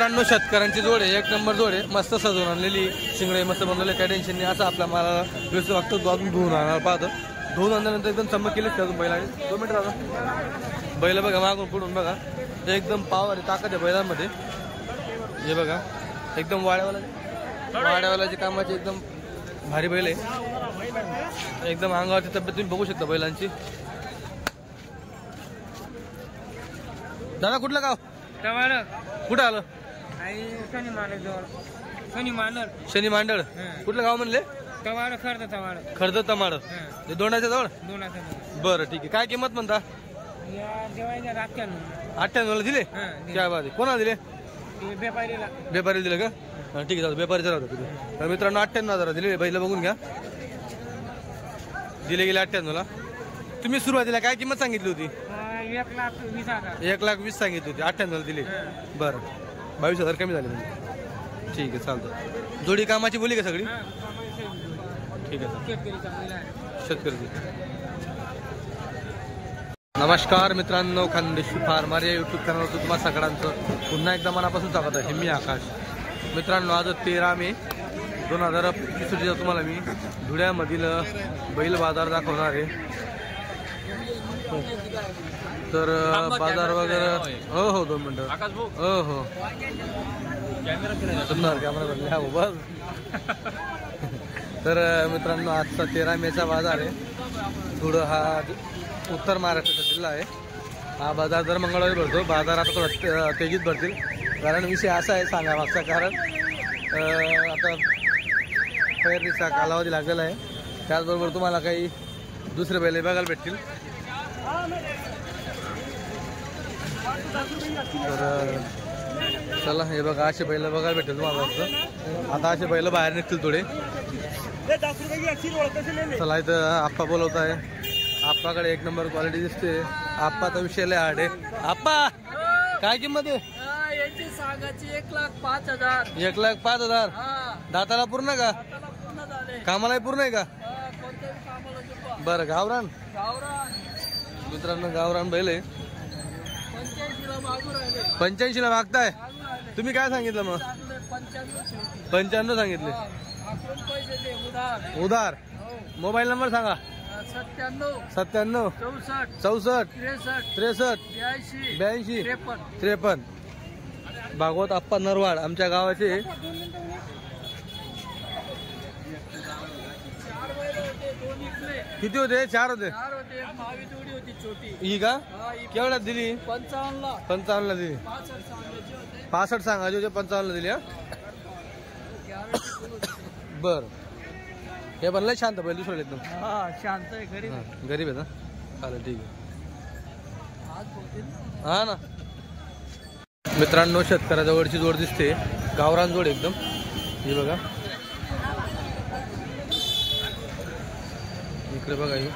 मित्रांनो शेतकऱ्यांची जोड आहे, एक नंबर जोड आहे, मस्त सजवून आणलेली शिंगडे मस्त बनवले, काही टेन्शन नाही. असं आपला मला व्यवस्थित वागतो अजून धुवून आणायला पाहतो. धुवून आणल्यानंतर एकदम चमक केलीच अजून बैलाने. 2 मिनिट राहा. बैल बघा मागून पुढून बघा, एकदम पावर आहे, ताकद आहे बैलांमध्ये. हे बघा एकदम वाड्यावाल्याची कामाची एकदम भारी बैल आहे. एकदम अंगावरची तब्येत तुम्ही बघू शकता बैलांची. दादा कुठलं गाव? कुठं आलं? शनी मांडळ. कुठलं गाव म्हणले? खर्द तमाड. दोंडाच्या जवळ. बरं ठीक आहे. काय किंमत म्हणता? 98 दिले. काय बात आहे. कोणाला दिले? व्यापारी दिले का? ठीक आहे, व्यापारी जरा होता. तर मित्रांनो 98,000 दिले. बैल बघून घ्या, दिले गेले 98ला. तुम्ही सुरुवातीला काय किंमत सांगितली होती? 1,20,000 सांगितली होती, 98 दिली. बरं 22,000 कमी झाले म्हणजे. ठीक आहे चालतं. जोडी कामाची बोली का सगळी? ठीक आहे. शेतकरी. नमस्कार मित्रांनो, खानदेशी फार्मर या यूट्यूब चॅनलवर तुम्हाला सगळ्यांचं पुन्हा एकदा मनापासून स्वागत आहे. मी आकाश. मित्रांनो आज 13 मे 2025 तुम्हाला मी धुळ्यामधील बैल बाजार दाखवणार आहे. तर बाजार वगैरे हो हो 2 मिनिटं हो हो कॅमेरा बस. तर मित्रांनो आजचा 13 मेचा बाजार आहे. धुळं हा उत्तर महाराष्ट्राचा जिल्हा आहे. हा बाजार दर मंगळवारी भरतो. बाजार आता थोडा तेजीत भरतील, कारण विषय असा आहे सांगा मागचा. कारण आता पेरणीचा कालावधी लागलेला आहे. त्याचबरोबर तुम्हाला काही दुसरे बैल बघायला भेटतील. तर चला हे बघा असे बैल बघायला भेटेल तुम्हाला. आता असे बैल बाहेर निघतील थोडे. चला इथं आप्पा बोलवत आहे. आप्पाकडे एक नंबर क्वालिटी दिसते. आप्पाचा विषय लय हार्ड आहे. आप्पा काय किंमत आहे? 1,05,000. 1,05,000. दाताला पूर्ण का? कामाला पूर्ण आहे का? बरं गावरान. मित्रांनो गावरान बैल आहे. 85ला मागताय. तुम्ही काय सांगितलं मग? 95 सांगितले. उधार. मोबाईल नंबर सांगा. 97 64 63 82 53. भागवत आप्पा नरवाड आमच्या गावाचे. किती होते? 4 होते. ही का केवढ्यात दिली? 55ला दिली. 65 सांगायचे होते, 55ला दिली. बर हे बनलंय शांत बैल दुसरं एकदम शांत आहे. गरीब आहे ना. चालेल ठीक आहे. हा ना. मित्रांनो शेतकऱ्याजवळची जोड दिसते, गावरान जोड एकदम. ही बघा इकडे बघा, ही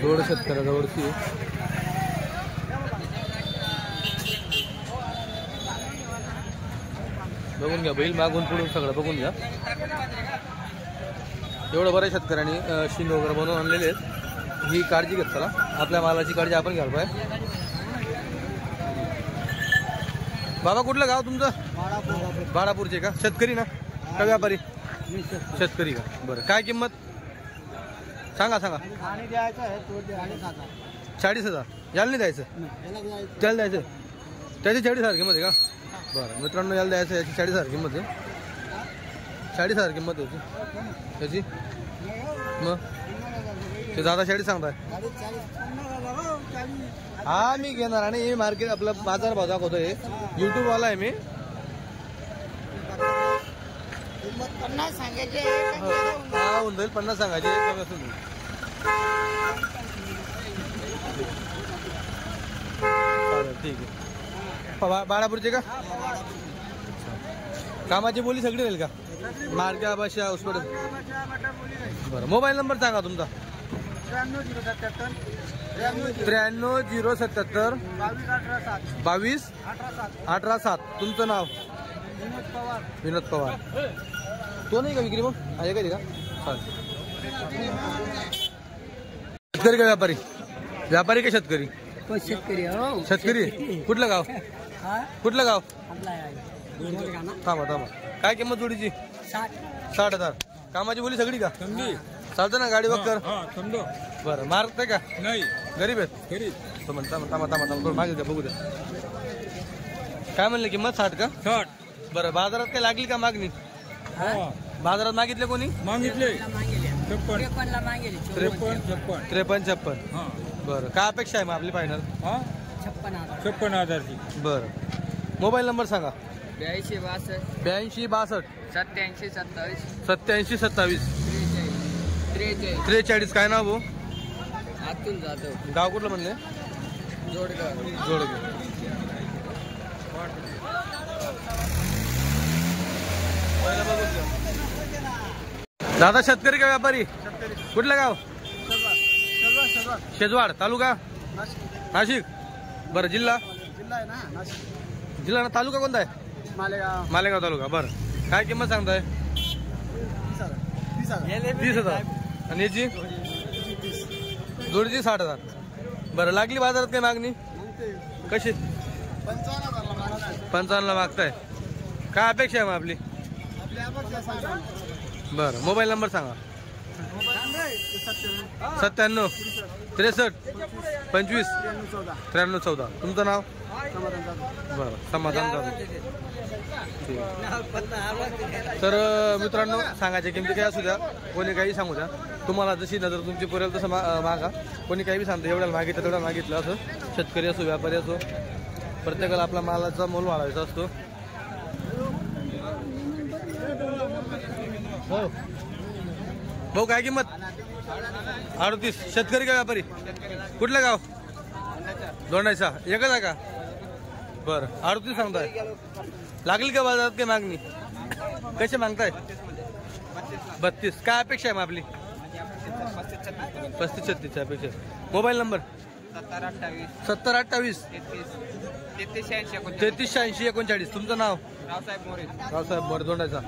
जोड शेतकऱ्याजवळची. बघून घ्या बैल मागून पुढून सगळं बघून घ्या. एवढं बरं शेतकऱ्यांनी शिंग वगैरे बनवून आणलेले आहेत. ही काळजी घेत चला, आपल्या मालाची काळजी आपण घ्यायला पाहिजे. बाबा कुठलं गाव तुमचं? बाळापूरचे का? शेतकरी ना का व्यापारी? शेतकरी का? बरं काय किंमत सांगा? 40,000. याला नाही द्यायचं? त्याला द्यायचं. त्याची 40,000 किंमत आहे का? बरं मित्रांनो याला द्यायचं. याची 40,000 किंमत आहे. 40,000 किंमत होती त्याची. मग ते दादा 40 सांगताय. हा मी घेणार आणि मार्केट आपलं बाजार भाव दाखवतोय. युट्यूब वाला आहे मी. 50 सांगायचे. हा होऊन जाईल. 50 सांगायचे. ठीक आहे. बाळापूरचे का? कामाची बोली सगळी राहील का? मार्गा भाषा उसपड. बरं मोबाईल नंबर सांगा तुमचा. 93 077 22 18 7. तुमचं नाव? विनोद पवार. तो नाही का विक्री? मग आहे कधी का? शेतकरी का व्यापारी? व्यापारी का शेतकरी? शेतकरी. शेतकरी. कुठलं गाव? कुठलं गाव? थांबा थांबा. काय किंमत जोडीची? 60,000. कामाची बोली सगळी का? चालतं ना गाडी वक्कर? बरं मारते का? नाही गरीब आहेत. थांबा मागे द्या बघू द्या. काय म्हणले किंमत? 60 का? 60. बरं बाजारात काय लागली का मागणी? बाजारात मागितले कोणी? मागितले 53. 53 56. बरं काय अपेक्षा आहे मग आपली फायनल? 56,000ची. बरं मोबाईल नंबर सांगा. 82 82 62 87 27 87 27 43 43. काय नाव भाऊ? अतुल जाधव गाव कुठलं म्हणले? जोडगाव. जोडगे. दादा शेतकरी का व्यापारी? कुठलं गाव? शेजवाड तालुका नाशिक. बरं जिल्हा? जिल्हा ना तालुका कोणता आहे? मालेगाव तालुका. बरं काय किंमत सांगताय? 30,000. आणि याची जोडीची 60,000. बरं लागली बाजारात काय मागणी? कशी? 55 मागताय. काय अपेक्षा आहे मग आपली? बरं मोबाईल नंबर सांगा. 97 63 25 93 14. तुमचं नाव? बरं समाधान जाधव. ठीक. तर मित्रांनो सांगायचे किमती काय असू द्या, कोणी काही सांगू द्या, तुम्हाला जशी नजर तुमची पुरेल तसं मागा. कोणी काही बी सांगतं एवढ्याला मागितलं तेवढ्याला मागितलं. असं शेतकरी असो व्यापारी असो प्रत्येकाला आपला मालाचा मोल वाढवायचा असतो. हो भाऊ काय किंमत? 38. शेतकरी का व्यापारी? कुठलं गाव? दोंडायचा. एकच आहे का? बरं 38 सांगताय. लागली का बाजारात काय मागणी? कशी मागताय? 32. काय अपेक्षा आहे मग आपली? 35 36 अपेक्षा. Mobile number? 70 28 33 80 39. तुमचं नाव? रावसाहेब मोरे दोंडायचा.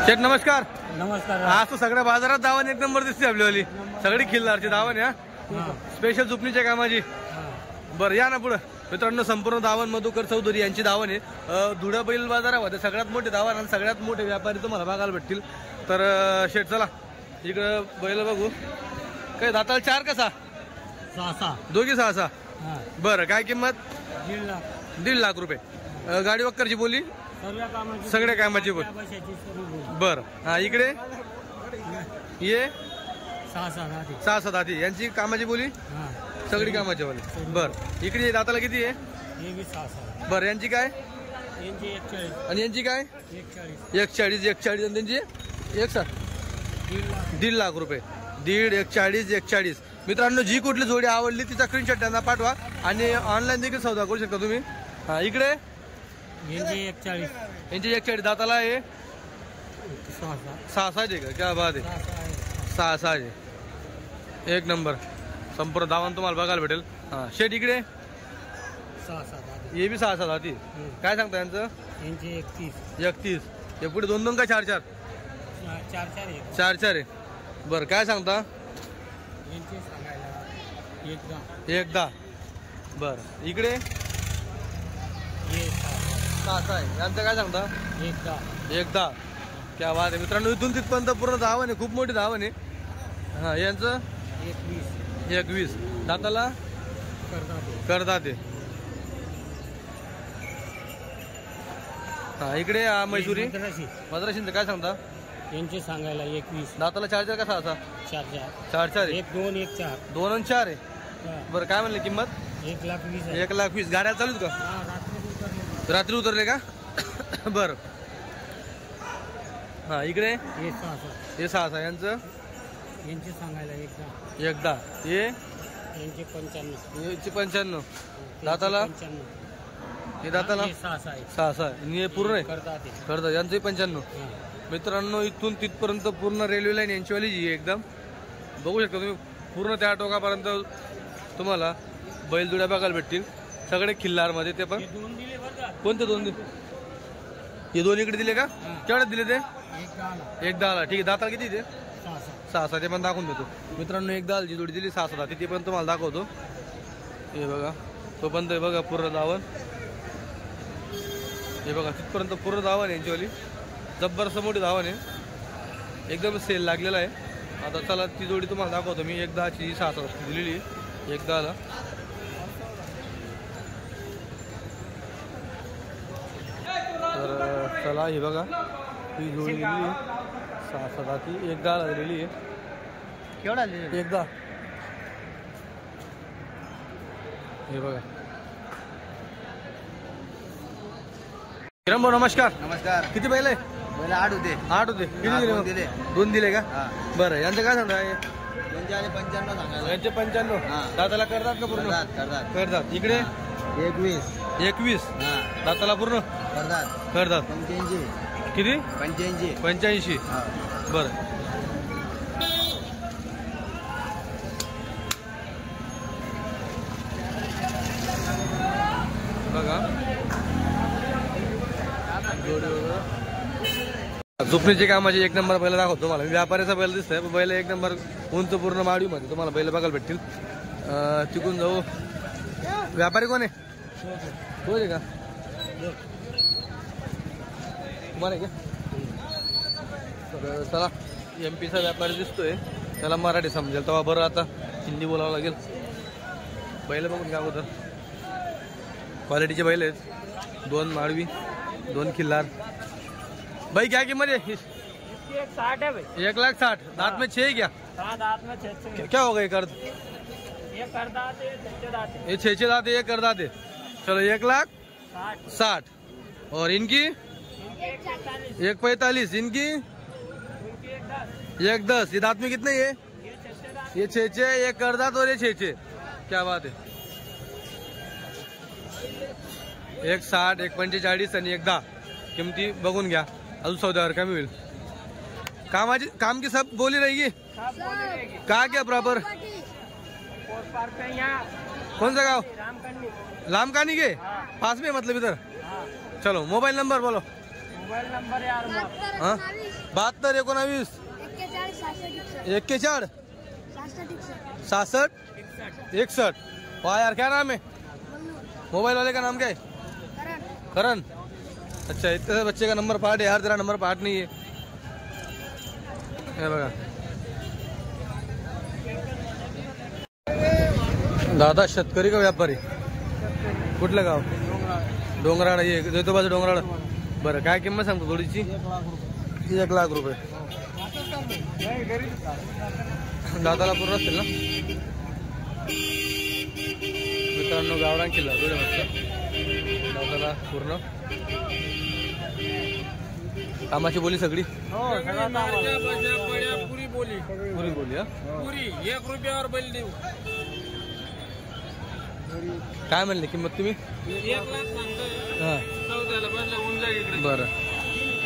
शेठ नमस्कार. नमस्कार. आज तो सगळ्या बाजारात दावण एक नंबर दिसते आपल्यावाली. सगळी खिल्लारची दावण या स्पेशल चुपणीच्या कामाची. बरं या ना पुढं. मित्रांनो संपूर्ण दावण मधुकर चौधरी यांची दावण आहे. धुळा बैल बाजारामध्ये सगळ्यात मोठे दावण आणि सगळ्यात मोठे व्यापारी तुम्हाला बघायला भेटतील. तर शेठ चला इकडं बैल बघू. काय दाताला 4 का 6? दोघी 6. बरं काय किंमत? 1.5 लाख रुपये. गाडी वक्करची बोली? सगळ्या कामाची बोल. बरं हा इकडे ये 6 दाती यांची कामाची बोली? सगळी कामाची बोली. बरं इकडे दाताला किती आहे? बरं यांची काय? आणि यांची काय? 140 आणि त्यांची 1.5 लाख रुपये. 1.40 मित्रांनो जी कुठली जोडी आवडली तिचा स्क्रीनशॉट त्यांना पाठवा आणि ऑनलाईन देखील सौदा करू शकता तुम्ही. हा इकडे यांची 140 दाताला आहे 6 आहे का? क्या बात आहे. 6 आहे. एक नंबर संपूर्ण दावण तुम्हाला बघायला भेटेल. हा शेट इकडे हे बी 6 दाती. काय सांगता यांचं? 31. हे पुढे 2 का 4 आहे. बरं काय सांगता? 1.10. बरं इकडे 6 आहे. यांचं काय सांगता? 1.10. क्या बात आहे मित्रांनो. इथून तिथपर्यंत पूर्ण धावण आहे. खूप मोठी धावण आहे. हा यांचं 21. दाताला करतात. हा इकडे मैसुरी मद्राशींचं काय सांगता? यांचे सांगायला 21. दाताला 4 का 6? 4 1 2 1 4. 2 आणि 4 आहे. बरं काय म्हणले किंमत? 1,20,000. 1,20,000. गाड्या चालूच का? रात्री उतरले का? बरं हा इकडे हे 6 यांचं यांचे सांगायला 1.10. हे यांचे 95. दाताला? हे दाताला 6 आणि हे पूर्ण आहे करतात. यांचंही 95. मित्रांनो इथून तिथपर्यंत पूर्ण रेल्वे लाईन यांचीवाली जी एकदम बघू शकता तुम्ही. पूर्ण त्या टोकापर्यंत तुम्हाला बैलजुड्या बघायला भेटतील. सगळे खिल्लारमध्ये. ते पण कोणते 2 दिले? हे 2 इकडे दिले का? केवढ्यात दिले ते? 1.10. ठीक आहे. दाताला किती ते? 6-7 ते पण दाखवून देतो मित्रांनो. एकदा जी जोडी दिली 6-7 ती पण तुम्हाला दाखवतो. हे बघा तो पण ते बघा पूर्ण धावण. हे बघा तिथपर्यंत पूर्ण धावण यांचीवाली जबरदस्त मोठी धावण आहे. एकदम सेल लागलेला आहे. आता चला ती जोडी तुम्हाला दाखवतो मी. 1-10ची 6-7 दिलेली आहे 1-10ला. तर चला ही बघा ही जोडी दिलेली आहे 6-7 ती 1-10ला दिलेली आहे. केवढा 1-10 हे बघा. किरण भाऊ नमस्कार. नमस्कार. किती बैल आहे? पहिला 8 होते. 8 होते. किती हा, दिले? दोन दिले. 2 दिले का? हा. बरं यांचं काय सांगता? यांचे आले 95 सांगायला. यांचे 95. हा. दाताला करतात का पूर्ण? करतात. करतात. इकडे 21 हा. दाताला पूर्ण करतात. करतात. 85 किती? 85 85. बरं बघा झोपणीचे कामाचे 1 नंबर बैल दाखवतो तुम्हाला. व्यापाऱ्याचा बैल दिसतोय बैल 1 नंबर उंच पूर्ण माडीमध्ये तुम्हाला बैल बघायला भेटतील. तिकून जाऊ. व्यापारी कोण आहे? तो आहे का तुम्हाला आहे का? तर चला MP चा व्यापारी दिसतोय त्याला मराठी समजेल तेव्हा बरं. आता हिंदी बोलावं लागेल. बैल बघून का अगोदर क्वालिटीचे बैल आहेत. 2 माळवी 2 खिल्लार. भाई क्या कीमत है? 160 है भाई. 1,60,000. दांत में 6 है क्या? हाँ, दांत में 6 क्या होगा ये कर्द? ये कर दाते, ये 6 दांत है, ये कर दाते. चलो 1,60,000. और इनकी 1,45,000. इनकी 1,10,000. ये दांत में कितने ये? ये 6 ये करदात और ये 6. क्या बात है. 1,60,000 1,45,000 आणि 1,10,000 किमती बघून घ्या. अजून सौद्यावर कमी होईल. काम की सब बोली रहेगी. कहा क्या प्रॉपर? कौन सा गाँव? लामकानी के पास में मतलब इधर. चलो मोबाईल नंबर बोलो. मोबाईल नंबर यार. हाँ 72 19 41 66 61. वाह यार क्या नाम है मोबाइल वाले का? नाम क्या है? करण. अच्छा इतने बच्चे का नंबर पार्ट है यार. तेरा नंबर पार्ट नहीं है. बघा दादा शेतकरी का व्यापारी? कुठलं गाव? डोंगराळ. येतो बाजू डोंगराळ. बरं काय किंमत सांगतो थोडीची? 1,00,000 रुपये. दादाला पूर्ण असतील ना मित्रांनो? गावरान किल्ला दादाला पूर्ण. कामाची बोली सगळी पुरी बोली. पुरी बोली. हा पुरी 1 रुपयावर बैल देऊ. काय म्हणले किंमत तुम्ही? 1,00,000 सांगतोय. हा चौदाला बसला ऊन जाईल इकडे. बरं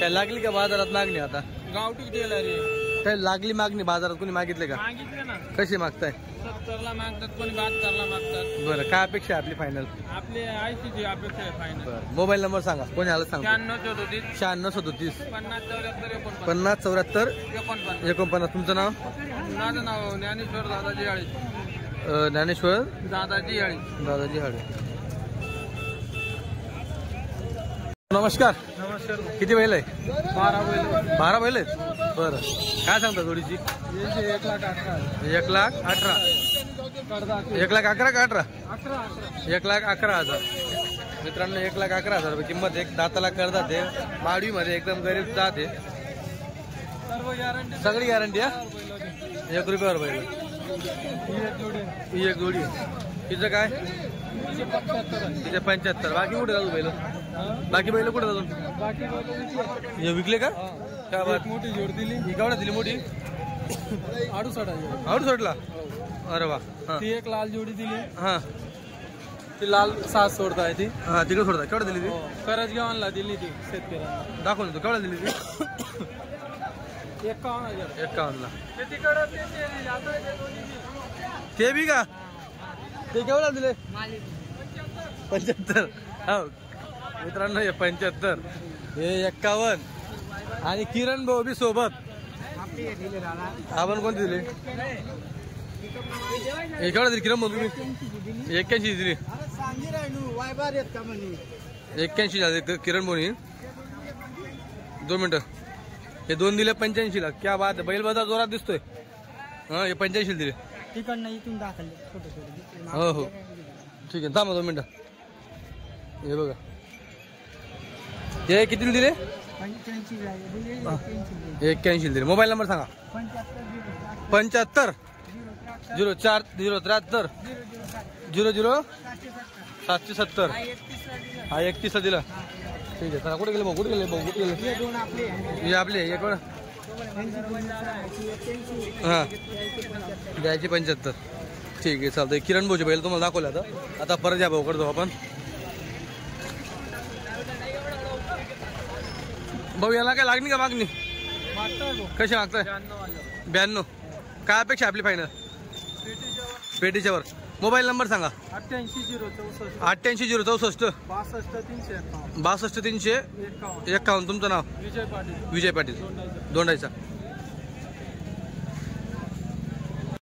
काय लागली का बाजारात मागणी? आता गावठी दिला रे. काय लागली मागणी बाजारात? कोणी मागितले का? मागितले ना. कशी मागताय? 70ला मागतात, कोणी 72ला मागतात. बरं काय अपेक्षा आहे आपली फायनल? आपले 80ची अपेक्षा आहे फायनल. बरं मोबाईल नंबर सांगा. कोणी आलं सांगा. 96 96 37 50 74 50 74 49. तुमचं नाव? माझं नाव ज्ञानेश्वर दादाजी आळे. ज्ञानेश्वर दादाजी आळे. दादाजी हाडे. नमस्कार. नमस्कार. किती बैल आहे? 12 बैल. 12 बैल आहेत. बरं काय सांगता जोडीची? 1,18,000. 1,18,000. 1,11,000 का 18? 1,11,000. मित्रांनो 1,11,000 रुपये किंमत. एक दाताला करतात ते माडवीमध्ये एकदम गरीब जात आहे. सर्व गॅरंटी. सगळी गॅरंटी हा. 1 रुपयावर बैल. ही एक जोडी. तिचं काय? तिचे 75. बाकी कुठे जातो बैल? बाकी बैल कुठे जातो? बाकी हे विकले का? काय बात. मोठी जोड दिली. ही केवढा दिली मोठी? 68. आउट सोडला. अरे वा. हा ती एक लाल जोडी दिली. हा ती लाल 7 सोडताय ती. हा तिकडे सोडता. केवढा दिली ती? करजगावला दिली ती शेतकऱ्यांना. दाखवून तू केवढा दिली ती? 51,000. 51ला. ते तिकडं ते आता ते दोन्ही बी. ते बी का? ते केवढा दिले? 75. हो मित्रांनो हे 75 हे 51 आणि किरण भाऊ बी सोबत. आपण कोणते दिले? एकावढा दिली किरण बोल तुम्ही 81 दिली. 81 झाले किरण बोनी. 2 मिनिटं. हे 2 दिले 85 ला. क्या बात आहे, बैल बाजार जोरात दिसतोय. हा हे 85 दिले. तिकडनं इथून दाखवले. हो हो ठीक आहे, थांबा 2 मिनिटं. हे बघा हे किती दिले? 81 दिले. मोबाईल नंबर सांगा. 75 04 073 00 770. हा 31 दिला. ठीक आहे, चला कुठे गेले भाऊ? कुठे गेले भाऊ? कुठे गेले? हे आपले एक वेळ हां द्यायचे 75. ठीक आहे चालतंय. किरण भाऊचे बैल तुम्हाला दाखवले आता परत या भाऊकडे जाऊ आपण. भाऊ याला काय लागणी का मागणी? कशी मागताय? 92. काय अपेक्षा आपली फायनल? पेटीच्यावर. मोबाईल नंबर सांगा. 88 064 62 351. तुमचं नाव? विजय पाटील. विजय पाटील दोंडाईचा.